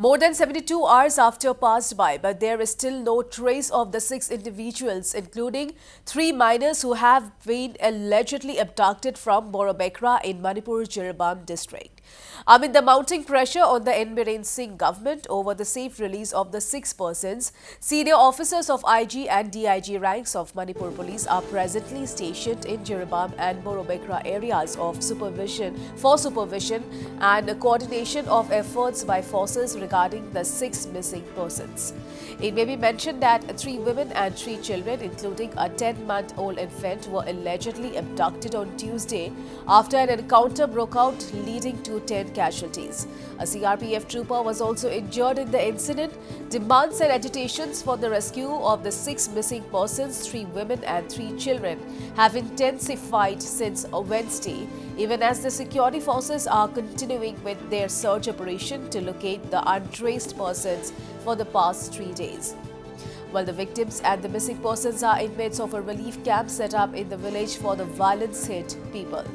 More than 72 hours after passed by, but there is still no trace of the 6 individuals, including 3 minors who have been allegedly abducted from Borobekra in Manipur Jiribam district. Amid the mounting pressure on the N Biren Singh government over the safe release of the 6 persons, senior officers of IG and DIG ranks of Manipur Police are presently stationed in Jiribam and Borobekra areas of supervision and coordination of efforts by forces regarding the 6 missing persons. It may be mentioned that 3 women and 3 children, including a 10-month-old infant, were allegedly abducted on Tuesday after an encounter broke out, leading to 10 casualties. A CRPF trooper was also injured in the incident. Demands and agitations for the rescue of the 6 missing persons, 3 women and 3 children, have intensified since Wednesday, even as the security forces are continuing with their search operation to locate the untraced persons for the past 3 days. While the victims and the missing persons are inmates of a relief camp set up in the village for the violence-hit people.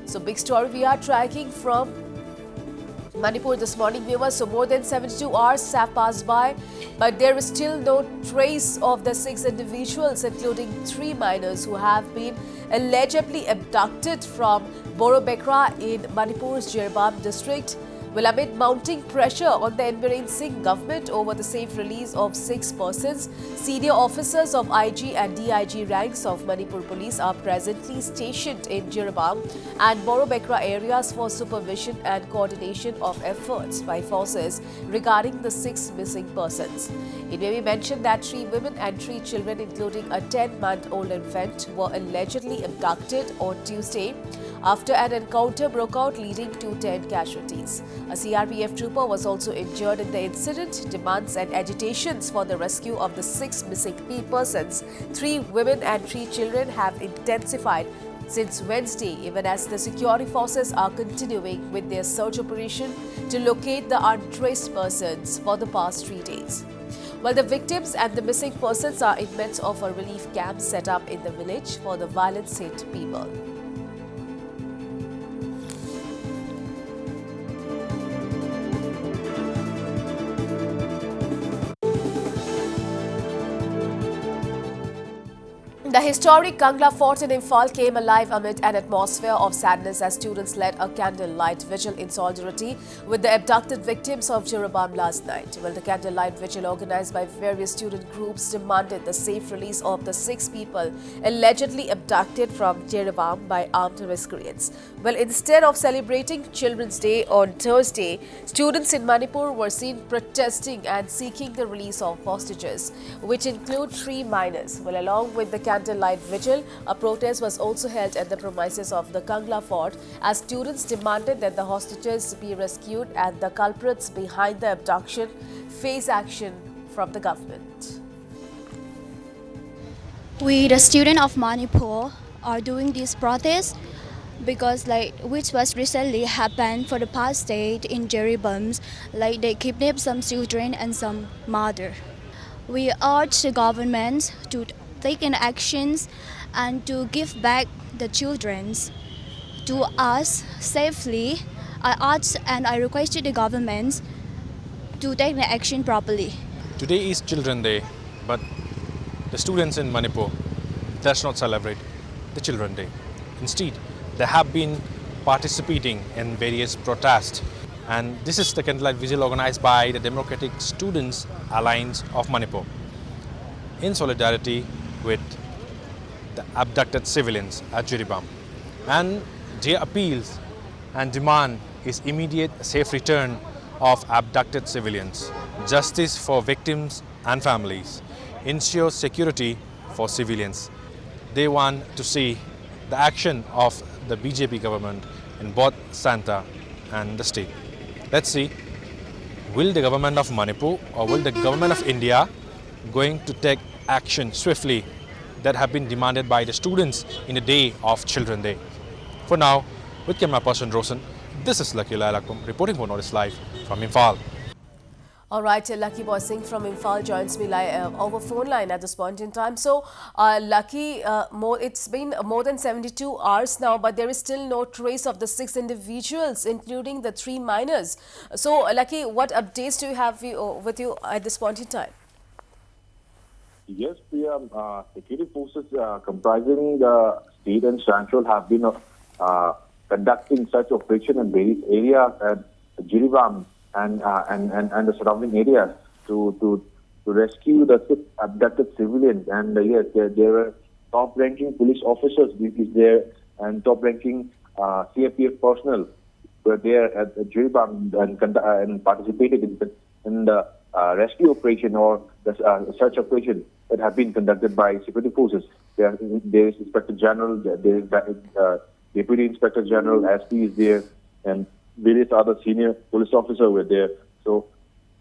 So, big story we are tracking from Manipur this morning, viewers. So more than 72 hours have passed by, but there is still no trace of the 6 individuals, including 3 minors who have been allegedly abducted from Borobekra in Manipur's Jiribam district. Well, amid mounting pressure on the N Biren Singh government over the safe release of 6 persons, senior officers of IG and DIG ranks of Manipur Police are presently stationed in Jiribam and Borobekra areas for supervision and coordination of efforts by forces regarding the 6 missing persons. It may be mentioned that 3 women and 3 children, including a 10-month-old infant, were allegedly abducted on Tuesday after an encounter broke out, leading to 10 casualties. A CRPF trooper was also injured in the incident. Demands and agitations for the rescue of the 6 missing persons, 3 women and 3 children, have intensified since Wednesday, even as the security forces are continuing with their search operation to locate the untraced persons for the past 3 days. While the victims and the missing persons are inmates of a relief camp set up in the village for the violence-hit people. The historic Kangla Fort in Imphal came alive amid an atmosphere of sadness as students led a candlelight vigil in solidarity with the abducted victims of Jiribam last night. Well, the candlelight vigil, organized by various student groups, demanded the safe release of the 6 people allegedly abducted from Jiribam by armed miscreants. Well, instead of celebrating Children's Day on Thursday, students in Manipur were seen protesting and seeking the release of hostages, which include 3 minors. Well, along with the candlelight vigil, a protest was also held at the premises of the Kangla Fort as students demanded that the hostages be rescued and the culprits behind the abduction face action from the government. We, the students of Manipur, are doing this protest because which was recently happened for the past day in Jiribam, they kidnapped some children and some mother. We urge the government to take in actions and to give back the children to us safely. I ask and I request the government to take the action properly. Today is Children's Day, but the students in Manipur does not celebrate the Children's Day. Instead, they have been participating in various protests, and this is the candlelight vigil organized by the Democratic Students Alliance of Manipur in solidarity with the abducted civilians at Jiribam. And their appeals and demand is immediate safe return of abducted civilians, justice for victims and families, ensure security for civilians. They want to see the action of the BJP government in both Santa and the state. Let's see, will the government of Manipur or will the government of India going to take action swiftly that have been demanded by the students in the day of Children's Day? For now, with camera person Rosen, this is Lucky Lalakum reporting for Notice Live from Imphal. All right, Lucky Boy Singh from Imphal joins me over phone line at this point in time. So, Lucky, it's been more than 72 hours now, but there is still no trace of the 6 individuals, including the 3 minors. So, Lucky, what updates do you have with you at this point in time? Yes, security forces comprising the state and central have been conducting such operation in various areas at Jiribam and the surrounding areas to rescue the abducted civilians. And yes, there were top-ranking police officers there and top-ranking CFPF personnel were there at Jiribam and participated in the rescue operation or the search operation that have been conducted by security forces. There is Inspector General, there is Deputy Inspector General, SP is there, and various other senior police officers were there. So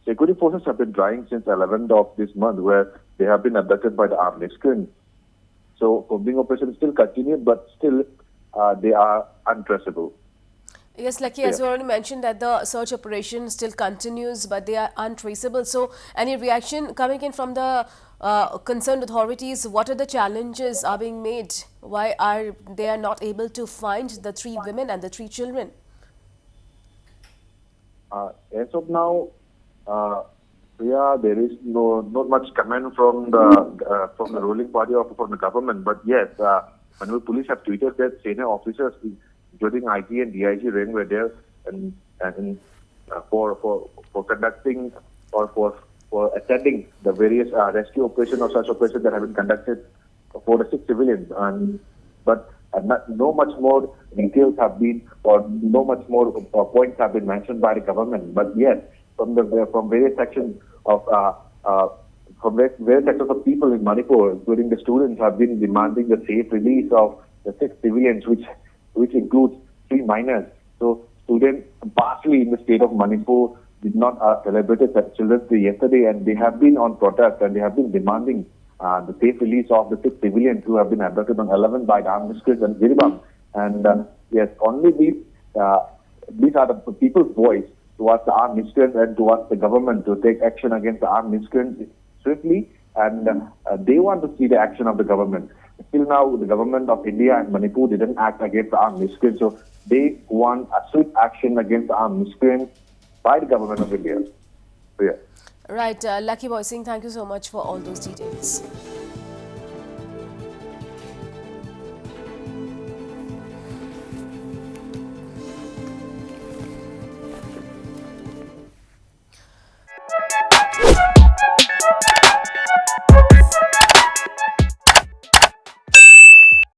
security forces have been trying since 11th of this month, where they have been abducted by the armed miscreants. So combing operations still continue, but still they are untraceable. Yes, Lucky, as you already mentioned that the search operation still continues, but they are untraceable. So any reaction coming in from the concerned authorities? What are the challenges are being made? Why are they not able to find the 3 women and the 3 children? As of now, there is not much comment from the ruling party or from the government. But yes, Manipur Police have tweeted that senior officers, including IT and DIG rank, were there and for conducting or for attending the various rescue operations or search operations that have been conducted for the 6 civilians. But no much more details have been, or no much more points have been mentioned by the government. But yes, from various sections of various sections of people in Manipur, including the students, have been demanding the safe release of the 6 civilians, which includes 3 minors. So students, partially in the state of Manipur, did not celebrate Children's Day yesterday, and they have been on protest and they have been demanding the safe release of the 6 civilians who have been abducted on 11 by the armed miscreants and Jiribam. And yes, only these are the people's voice towards the armed miscreants and towards the government to take action against the armed miscreants swiftly. And they want to see the action of the government. Till now, the government of India and Manipur didn't act against the armed miscreants, so they want a swift action against the armed miscreants by the government of India. So, yeah. Right, Lucky Boy Singh, thank you so much for all those details.